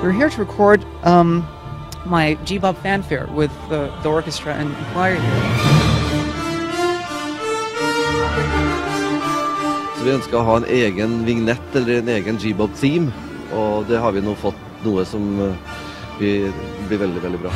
We're here to record my GBOB fanfare with the orchestra and choir here. Så vi ønsker å ha en egen vignett eller en egen GBOB-theme, og det har vi nå fått noe som blir veldig, veldig bra.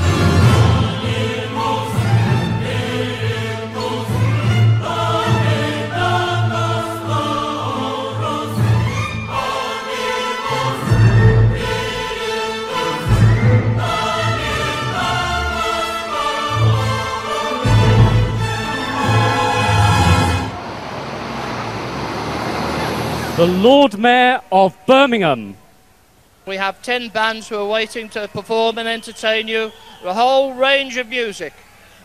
The Lord Mayor of Birmingham. We have 10 bands who are waiting to perform and entertain you, a whole range of music,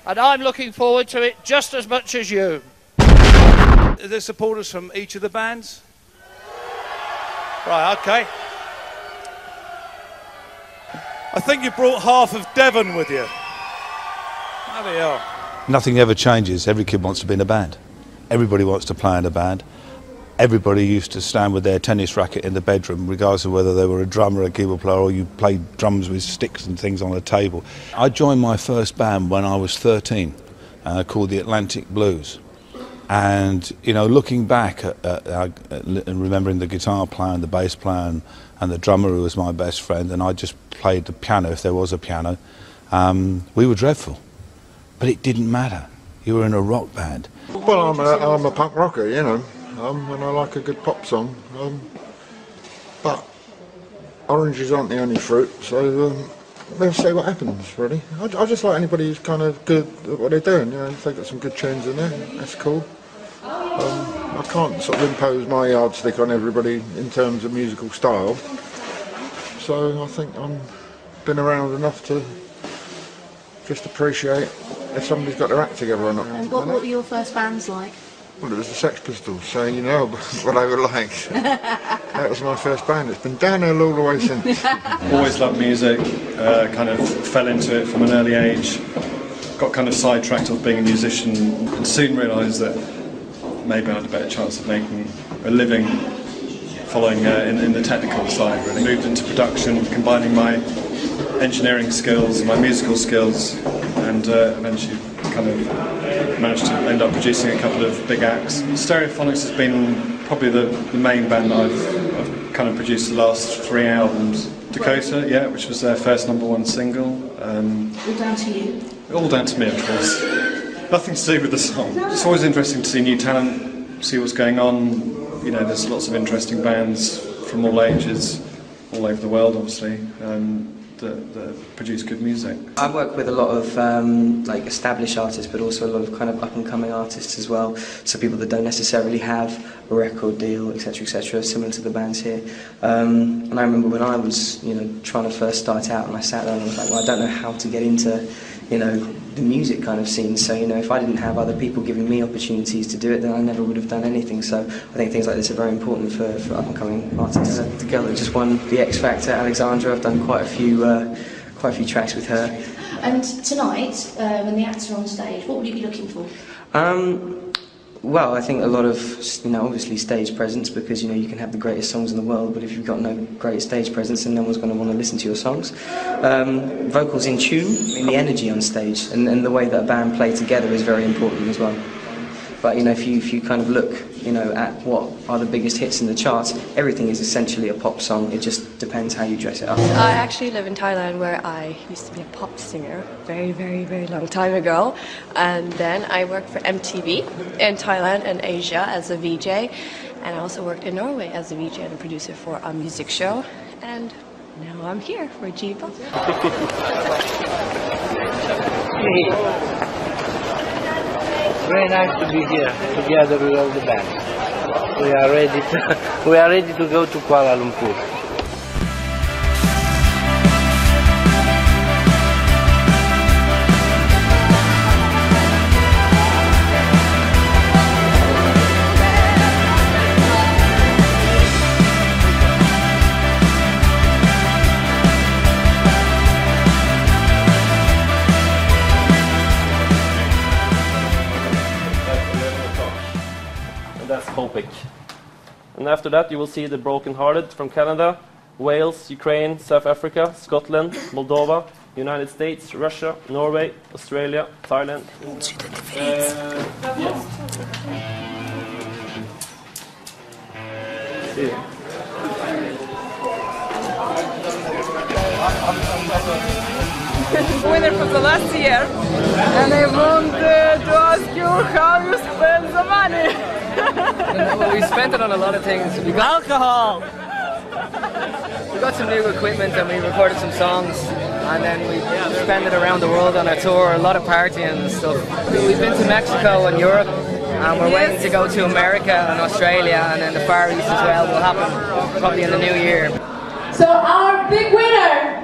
and I'm looking forward to it just as much as you. Are there supporters from each of the bands? Right, okay. I think you brought half of Devon with you. There we are. Nothing ever changes. Every kid wants to be in a band. Everybody wants to play in a band. Everybody used to stand with their tennis racket in the bedroom, regardless of whether they were a drummer, a keyboard player, or you played drums with sticks and things on a table. I joined my first band when I was 13, called the Atlantic Blues. And, you know, looking back and remembering the guitar player and the bass player and the drummer who was my best friend, and I just played the piano if there was a piano, we were dreadful. But it didn't matter. You were in a rock band. Well, I'm a punk rocker, you know. And I like a good pop song, but oranges aren't the only fruit, so we'll see what happens, really. I just like anybody who's kind of good at what they're doing, you know, if they've got some good tunes in there, that's cool. I can't sort of impose my yardstick on everybody in terms of musical style, so I think I've been around enough to just appreciate if somebody's got their act together or not. And what were your first bands like? Well, it was the Sex Pistols, so you know what I would like. That was my first band. It's been downhill all the way since. Always loved music, kind of fell into it from an early age, got kind of sidetracked of being a musician, and soon realised that maybe I had a better chance of making a living following in the technical side, really. Moved into production, combining my engineering skills, my musical skills, and eventually kind of managed to end up producing a couple of big acts. Stereophonics has been probably the main band that I've kind of produced the last 3 albums. Dakota, yeah, which was their first #1 single. All down to you? All down to me, of course. Nothing to do with the song. It's always interesting to see new talent, see what's going on. You know, there's lots of interesting bands from all ages, all over the world, obviously. That produce good music. I work with a lot of like established artists, but also a lot of kind of up-and-coming artists as well. So people that don't necessarily have a record deal, etc., similar to the bands here. And I remember when I was, you know, trying to first start out, and I sat there and I was like, well, I don't know how to get into, you know, the music kind of scene. So, you know, if I didn't have other people giving me opportunities to do it, then I never would have done anything. So I think things like this are very important for up-and-coming artists. The girl that just won the X Factor, Alexandra, I've done quite a few tracks with her. And tonight, when the acts are on stage, what would you be looking for? Well, I think a lot of, you know, obviously stage presence, because, you know, you can have the greatest songs in the world, but if you've got no great stage presence, then no one's going to want to listen to your songs. Vocals in tune, the energy on stage, and the way that a band play together is very important as well. But, you know, if you kind of look, you know, at what are the biggest hits in the charts, everything is essentially a pop song. It just depends how you dress it up. I actually live in Thailand, where I used to be a pop singer very, very, very long time ago. And then I worked for MTV in Thailand and Asia as a VJ. And I also worked in Norway as a VJ and a producer for a music show. And now I'm here for GBOB. Very nice to be here, together with all the bands. We are ready to go to Kuala Lumpur. That's Copic. And after that you will see The Broken Hearted from Canada, Wales, Ukraine, South Africa, Scotland, Moldova, United States, Russia, Norway, Australia, Thailand. Yes. Winner for the last year, and I want to ask you how you spend the money. Well, we spent it on a lot of things. We got alcohol. We got some new equipment and we recorded some songs, and then we spent it around the world on a tour. A lot of partying and stuff. We've been to Mexico and Europe, and we're waiting to go to America and Australia, and then the Far East as well will happen probably in the new year. So our big winner